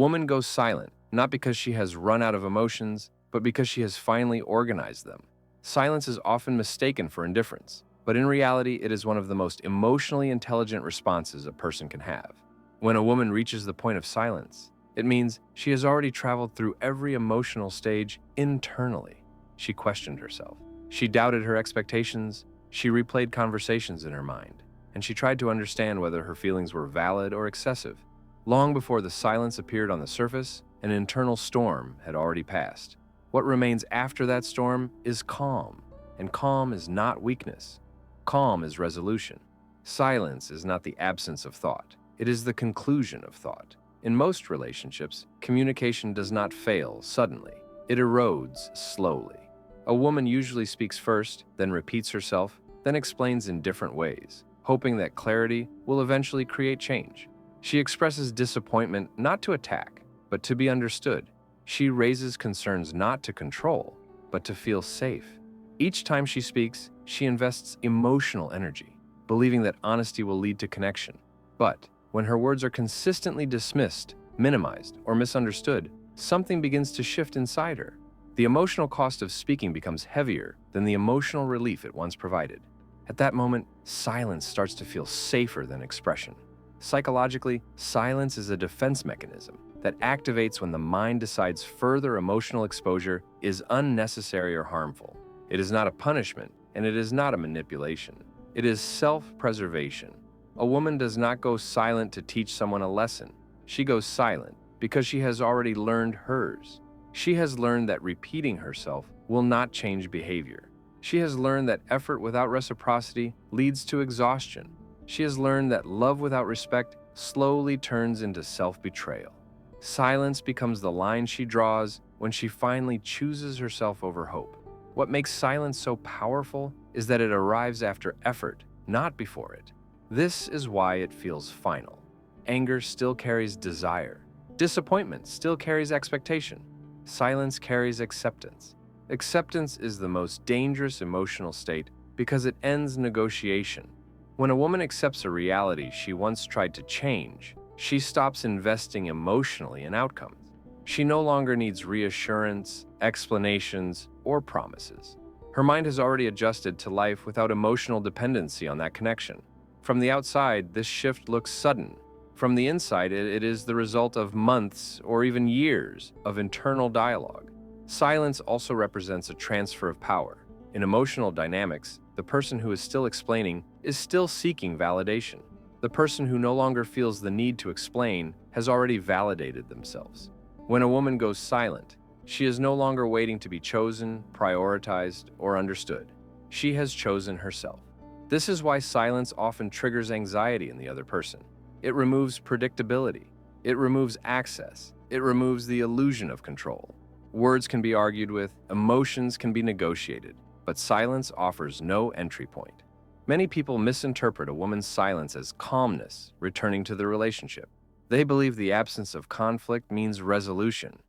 woman goes silent, not because she has run out of emotions, but because she has finally organized them. Silence is often mistaken for indifference, but in reality, it is one of the most emotionally intelligent responses a person can have. When a woman reaches the point of silence, it means she has already traveled through every emotional stage internally. She questioned herself. She doubted her expectations. She replayed conversations in her mind, and she tried to understand whether her feelings were valid or excessive. Long before the silence appeared on the surface, an internal storm had already passed. What remains after that storm is calm, and calm is not weakness. Calm is resolution. Silence is not the absence of thought. It is the conclusion of thought. In most relationships, communication does not fail suddenly. It erodes slowly. A woman usually speaks first, then repeats herself, then explains in different ways, hoping that clarity will eventually create change. She expresses disappointment not to attack, but to be understood. She raises concerns not to control, but to feel safe. Each time she speaks, she invests emotional energy, believing that honesty will lead to connection. But when her words are consistently dismissed, minimized, or misunderstood, something begins to shift inside her. The emotional cost of speaking becomes heavier than the emotional relief it once provided. At that moment, silence starts to feel safer than expression. Psychologically, silence is a defense mechanism that activates when the mind decides further emotional exposure is unnecessary or harmful. It is not a punishment, and it is not a manipulation. It is self-preservation. A woman does not go silent to teach someone a lesson. She goes silent because she has already learned hers. She has learned that repeating herself will not change behavior. She has learned that effort without reciprocity leads to exhaustion. She has learned that love without respect slowly turns into self-betrayal. Silence becomes the line she draws when she finally chooses herself over hope. What makes silence so powerful is that it arrives after effort, not before it. This is why it feels final. Anger still carries desire. Disappointment still carries expectation. Silence carries acceptance. Acceptance is the most dangerous emotional state because it ends negotiation. When a woman accepts a reality she once tried to change, she stops investing emotionally in outcomes. She no longer needs reassurance, explanations, or promises. Her mind has already adjusted to life without emotional dependency on that connection. From the outside, this shift looks sudden. From the inside, it is the result of months or even years of internal dialogue. Silence also represents a transfer of power. In emotional dynamics, the person who is still explaining is still seeking validation. The person who no longer feels the need to explain has already validated themselves. When a woman goes silent, she is no longer waiting to be chosen, prioritized, or understood. She has chosen herself. This is why silence often triggers anxiety in the other person. It removes predictability. It removes access. It removes the illusion of control. Words can be argued with, emotions can be negotiated, but silence offers no entry point. Many people misinterpret a woman's silence as calmness, returning to the relationship. They believe the absence of conflict means resolution.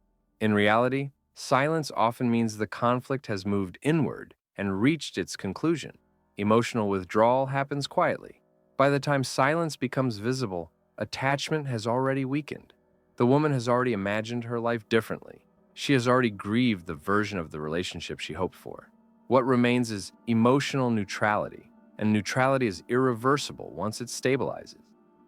In reality, silence often means the conflict has moved inward and reached its conclusion. Emotional withdrawal happens quietly. By the time silence becomes visible, attachment has already weakened. The woman has already imagined her life differently. She has already grieved the version of the relationship she hoped for. What remains is emotional neutrality, and neutrality is irreversible once it stabilizes.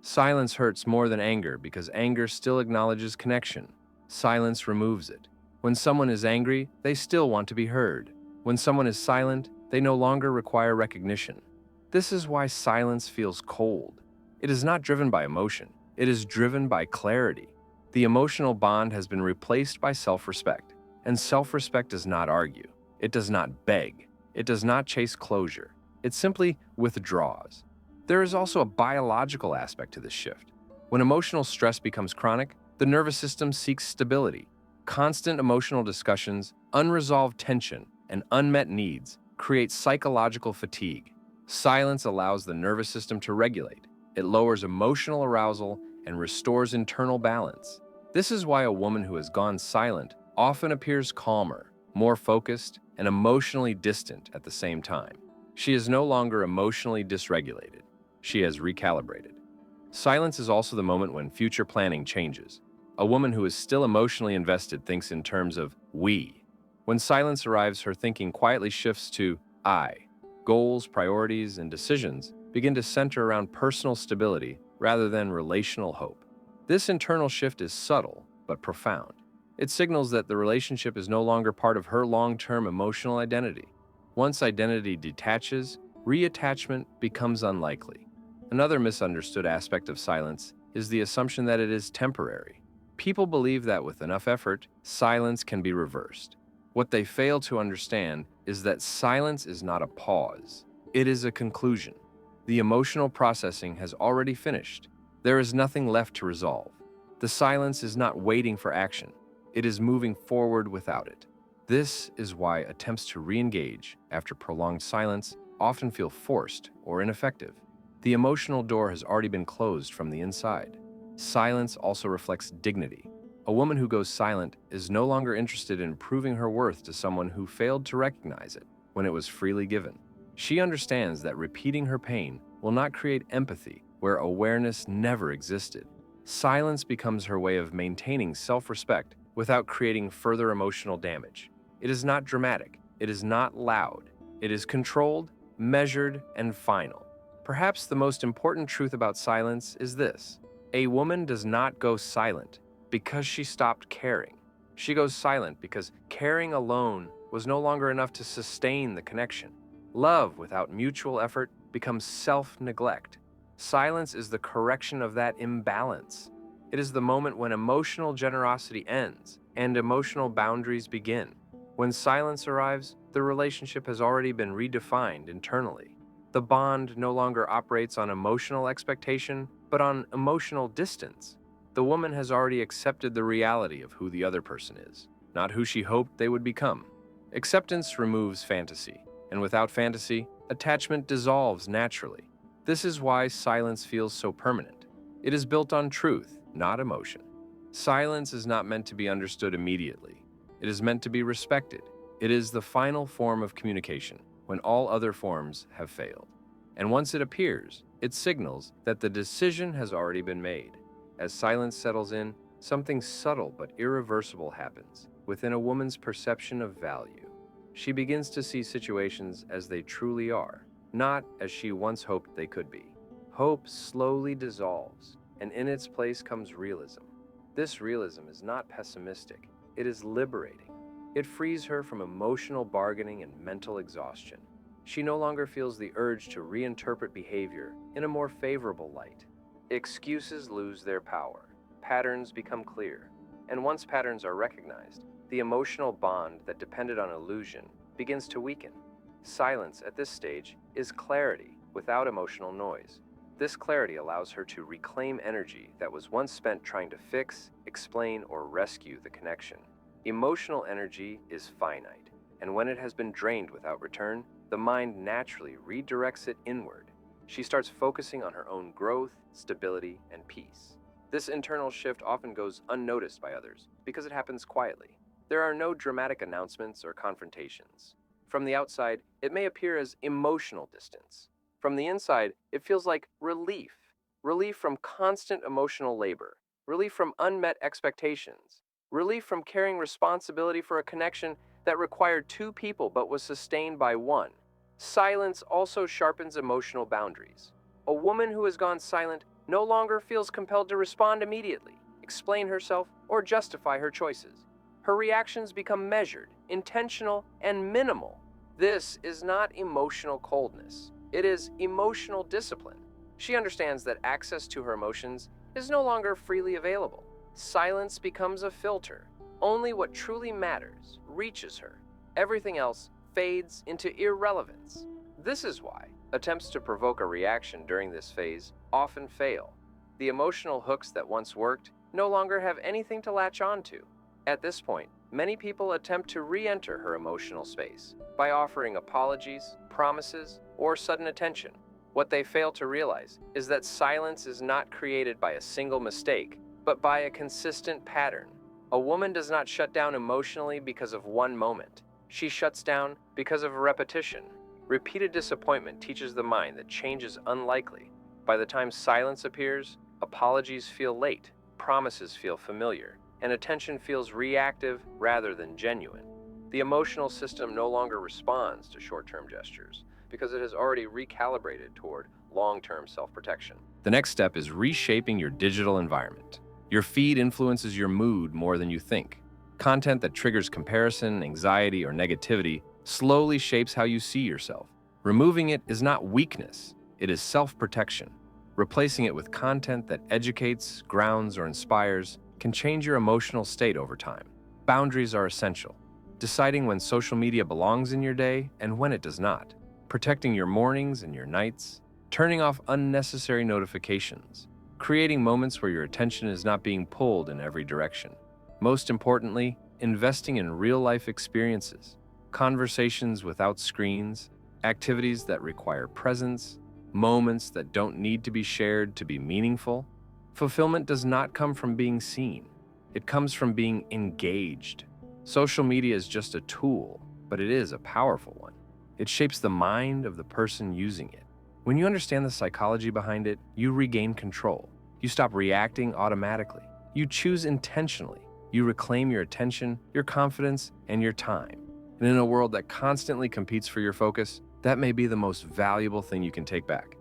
Silence hurts more than anger because anger still acknowledges connection. Silence removes it. When someone is angry, they still want to be heard. When someone is silent, they no longer require recognition. This is why silence feels cold. It is not driven by emotion. It is driven by clarity. The emotional bond has been replaced by self-respect, and self-respect does not argue. It does not beg. It does not chase closure. It simply withdraws. There is also a biological aspect to this shift. When emotional stress becomes chronic, the nervous system seeks stability. Constant emotional discussions, unresolved tension, and unmet needs create psychological fatigue. Silence allows the nervous system to regulate. It lowers emotional arousal and restores internal balance. This is why a woman who has gone silent often appears calmer, more focused, and emotionally distant at the same time. She is no longer emotionally dysregulated. She has recalibrated. Silence is also the moment when future planning changes. A woman who is still emotionally invested thinks in terms of we. When silence arrives, her thinking quietly shifts to I. Goals, priorities, and decisions begin to center around personal stability rather than relational hope. This internal shift is subtle but profound. It signals that the relationship is no longer part of her long-term emotional identity. Once identity detaches, reattachment becomes unlikely. Another misunderstood aspect of silence is the assumption that it is temporary. People believe that with enough effort, silence can be reversed. What they fail to understand is that silence is not a pause. It is a conclusion. The emotional processing has already finished. There is nothing left to resolve. The silence is not waiting for action. It is moving forward without it. This is why attempts to re-engage after prolonged silence often feel forced or ineffective. The emotional door has already been closed from the inside. Silence also reflects dignity. A woman who goes silent is no longer interested in proving her worth to someone who failed to recognize it when it was freely given. She understands that repeating her pain will not create empathy where awareness never existed. Silence becomes her way of maintaining self-respect without creating further emotional damage. It is not dramatic. It is not loud. It is controlled, measured, and final. Perhaps the most important truth about silence is this: a woman does not go silent because she stopped caring. She goes silent because caring alone was no longer enough to sustain the connection. Love without mutual effort becomes self-neglect. Silence is the correction of that imbalance. It is the moment when emotional generosity ends and emotional boundaries begin. When silence arrives, the relationship has already been redefined internally. The bond no longer operates on emotional expectation, but on emotional distance. The woman has already accepted the reality of who the other person is, not who she hoped they would become. Acceptance removes fantasy, and without fantasy, attachment dissolves naturally. This is why silence feels so permanent. It is built on truth, not emotion. Silence is not meant to be understood immediately. It is meant to be respected. It is the final form of communication when all other forms have failed. And once it appears, it signals that the decision has already been made. As silence settles in, something subtle but irreversible happens within a woman's perception of value. She begins to see situations as they truly are, not as she once hoped they could be. Hope slowly dissolves, and in its place comes realism. This realism is not pessimistic, it is liberating. It frees her from emotional bargaining and mental exhaustion. She no longer feels the urge to reinterpret behavior in a more favorable light. Excuses lose their power, patterns become clear, and once patterns are recognized, the emotional bond that depended on illusion begins to weaken. Silence at this stage is clarity without emotional noise. This clarity allows her to reclaim energy that was once spent trying to fix, explain, or rescue the connection. Emotional energy is finite, and when it has been drained without return, the mind naturally redirects it inward. She starts focusing on her own growth, stability, and peace. This internal shift often goes unnoticed by others because it happens quietly. There are no dramatic announcements or confrontations. From the outside, it may appear as emotional distance. From the inside, it feels like relief. Relief from constant emotional labor. Relief from unmet expectations. Relief from carrying responsibility for a connection that required two people but was sustained by one. Silence also sharpens emotional boundaries. A woman who has gone silent no longer feels compelled to respond immediately, explain herself, or justify her choices. Her reactions become measured, intentional, and minimal. This is not emotional coldness. It is emotional discipline. She understands that access to her emotions is no longer freely available. Silence becomes a filter. Only what truly matters reaches her. Everything else fades into irrelevance. This is why attempts to provoke a reaction during this phase often fail. The emotional hooks that once worked no longer have anything to latch onto. At this point, many people attempt to re-enter her emotional space by offering apologies, promises, or sudden attention. What they fail to realize is that silence is not created by a single mistake, but by a consistent pattern. A woman does not shut down emotionally because of one moment. She shuts down because of repetition. Repeated disappointment teaches the mind that change is unlikely. By the time silence appears, apologies feel late. Promises feel familiar, and attention feels reactive rather than genuine. The emotional system no longer responds to short-term gestures because it has already recalibrated toward long-term self-protection. The next step is reshaping your digital environment. Your feed influences your mood more than you think. Content that triggers comparison, anxiety, or negativity slowly shapes how you see yourself. Removing it is not weakness, it is self-protection. Replacing it with content that educates, grounds, or inspires can change your emotional state over time. Boundaries are essential. Deciding when social media belongs in your day and when it does not. Protecting your mornings and your nights. Turning off unnecessary notifications. Creating moments where your attention is not being pulled in every direction. Most importantly, investing in real-life experiences. Conversations without screens. Activities that require presence. Moments that don't need to be shared to be meaningful. Fulfillment does not come from being seen. It comes from being engaged. Social media is just a tool, but it is a powerful one. It shapes the mind of the person using it. When you understand the psychology behind it, you regain control. You stop reacting automatically. You choose intentionally. You reclaim your attention, your confidence, and your time. And in a world that constantly competes for your focus, that may be the most valuable thing you can take back.